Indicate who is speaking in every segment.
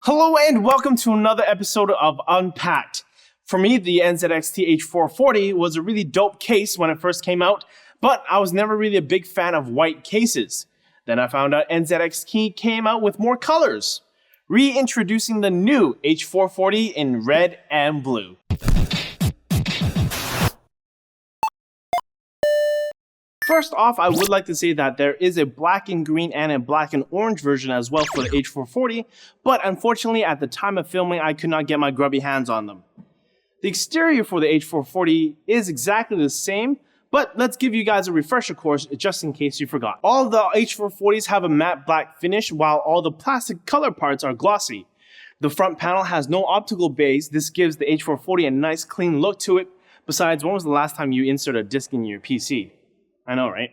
Speaker 1: Hello and welcome to another episode of Unpacked. For me, the NZXT H440 was a really dope case when it first came out, but I was never really a big fan of white cases. Then I found out NZXT came out with more colors, reintroducing the new H440 in red and blue. First off, I would like to say that there is a black and green and a black and orange version as well for the H440, but unfortunately at the time of filming I could not get my grubby hands on them. The exterior for the H440 is exactly the same, but let's give you guys a refresher course just in case you forgot. All of the H440s have a matte black finish while all the plastic color parts are glossy. The front panel has no optical bays. This gives the H440 a nice clean look to it. Besides, when was the last time you inserted a disc in your PC? I know, right?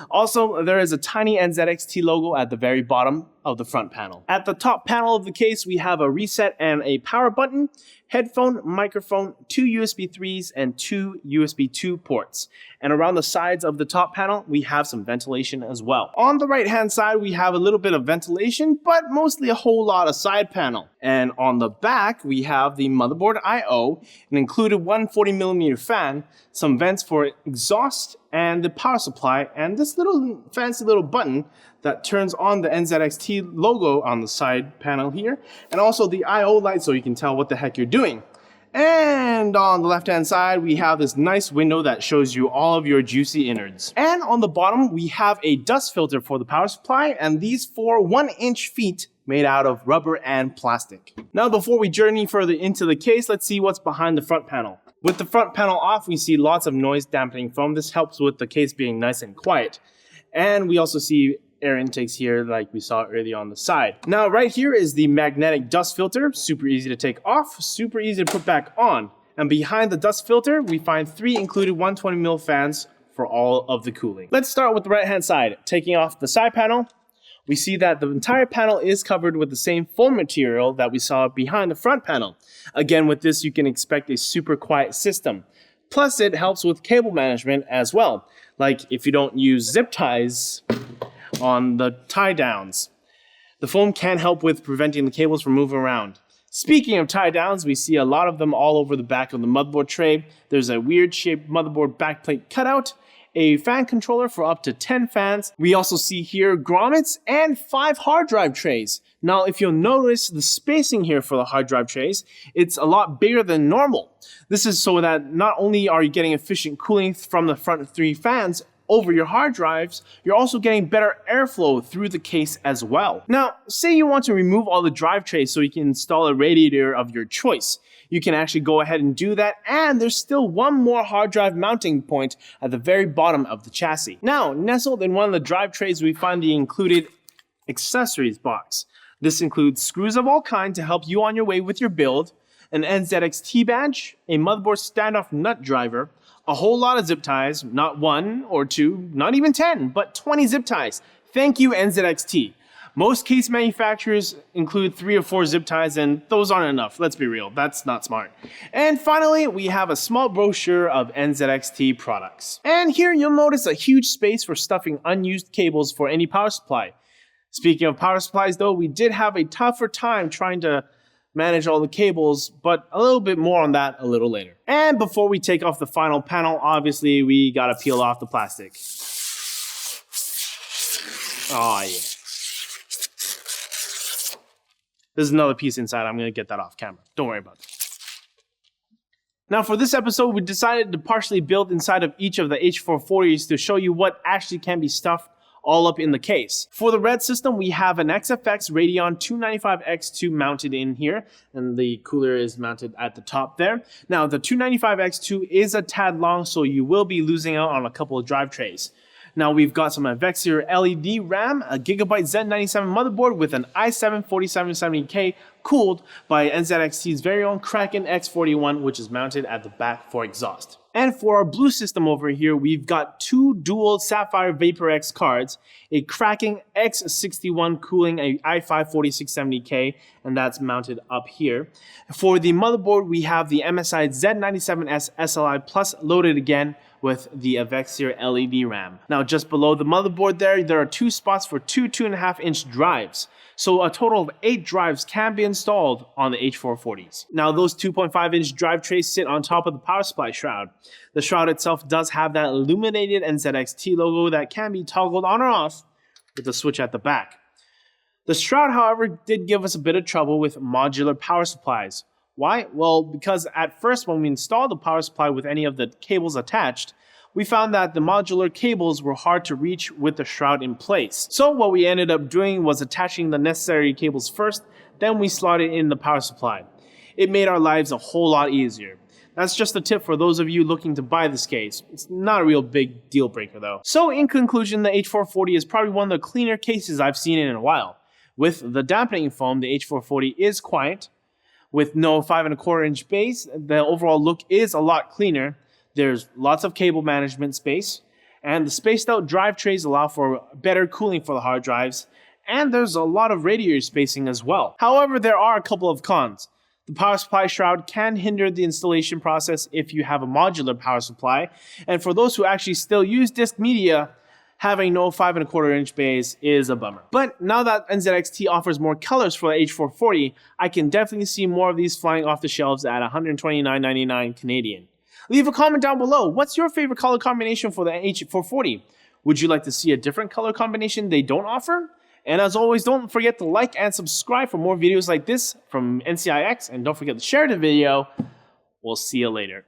Speaker 1: Also, there is a tiny NZXT logo at the very bottom of the front panel. At the top panel of the case, we have a reset and a power button, headphone, microphone, 2 USB 3s, and 2 USB 2 ports. And around the sides of the top panel, we have some ventilation as well. On the right-hand side, we have a little bit of ventilation, but mostly a whole lot of side panel. And on the back, we have the motherboard I/O, an included 140mm fan, some vents for exhaust, and the power supply, and this little fancy little button that turns on the NZXT logo on the side panel here, and also the I/O light so you can tell what the heck you're doing. And on the left hand side, we have this nice window that shows you all of your juicy innards. And on the bottom, we have a dust filter for the power supply, and these 4 1-inch feet made out of rubber and plastic. Now, before we journey further into the case, let's see what's behind the front panel. With the front panel off, we see lots of noise dampening foam. This helps with the case being nice and quiet. And we also see air intakes here like we saw earlier on the side. Now right here is the magnetic dust filter, super easy to take off, super easy to put back on. And behind the dust filter, we find 3 included 120mm fans for all of the cooling. Let's start with the right hand side. Taking off the side panel, we see that the entire panel is covered with the same foam material that we saw behind the front panel. Again, with this, you can expect a super quiet system. Plus, it helps with cable management as well. Like if you don't use zip ties on the tie downs. The foam can help with preventing the cables from moving around. Speaking of tie downs, we see a lot of them all over the back of the motherboard tray. There's a weird shaped motherboard backplate cutout, a fan controller for up to 10 fans. We also see here grommets and 5 hard drive trays. Now, if you'll notice the spacing here for the hard drive trays, it's a lot bigger than normal. This is so that not only are you getting efficient cooling from the front 3 fans over your hard drives, you're also getting better airflow through the case as well. Now, say you want to remove all the drive trays so you can install a radiator of your choice. You can actually go ahead and do that, and there's still one more hard drive mounting point at the very bottom of the chassis. Now, nestled in one of the drive trays, we find the included accessories box. This includes screws of all kinds to help you on your way with your build, an NZXT badge, a motherboard standoff nut driver, a whole lot of zip ties, not 1 or 2, not even 10, but 20 zip ties. Thank you, NZXT. Most case manufacturers include 3 or 4 zip ties, and those aren't enough. Let's be real, that's not smart. And finally, we have a small brochure of NZXT products. And here you'll notice a huge space for stuffing unused cables for any power supply. Speaking of power supplies though, we did have a tougher time trying to manage all the cables, but a little bit more on that a little later. And before we take off the final panel, obviously we gotta peel off the plastic. Oh yeah. There's another piece inside. I'm gonna get that off camera. Don't worry about that. Now for this episode, we decided to partially build inside of each of the H440s to show you what actually can be stuffed all up in the case. For the red system, we have an XFX Radeon 295X2 mounted in here, and the cooler is mounted at the top there. Now, the 295X2 is a tad long, so you will be losing out on a couple of drive trays. Now, we've got some Avexir LED RAM, a Gigabyte Z97 motherboard with an i7 4770K cooled by NZXT's very own Kraken X41, which is mounted at the back for exhaust. And for our blue system over here, we've got 2 dual Sapphire VaporX cards, a Kraken X61 cooling a i5 4670K, and that's mounted up here. For the motherboard, we have the MSI Z97S SLI Plus loaded again with the Avexir LED RAM. Now, just below the motherboard there are 2 spots for 2 2.5-inch drives. So a total of 8 drives can be installed on the H440s. Now those 2.5-inch drive trays sit on top of the power supply shroud. The shroud itself does have that illuminated NZXT logo that can be toggled on or off with the switch at the back. The shroud, however, did give us a bit of trouble with modular power supplies. Why? Well, because at first when we installed the power supply with any of the cables attached, we found that the modular cables were hard to reach with the shroud in place. So what we ended up doing was attaching the necessary cables first, then we slotted in the power supply. It made our lives a whole lot easier. That's just a tip for those of you looking to buy this case. It's not a real big deal breaker though. So in conclusion, the H440 is probably one of the cleaner cases I've seen in a while. With the dampening foam, the H440 is quiet. With no 5.25-inch base, the overall look is a lot cleaner. There's lots of cable management space, and the spaced out drive trays allow for better cooling for the hard drives, and there's a lot of radiator spacing as well. However, there are a couple of cons. The power supply shroud can hinder the installation process if you have a modular power supply, and for those who actually still use disk media, having no 5.25-inch base is a bummer. But now that NZXT offers more colors for the H440, I can definitely see more of these flying off the shelves at $129.99 Canadian. Leave a comment down below. What's your favorite color combination for the H440? Would you like to see a different color combination they don't offer? And as always, don't forget to like and subscribe for more videos like this from NCIX, and don't forget to share the video. We'll see you later.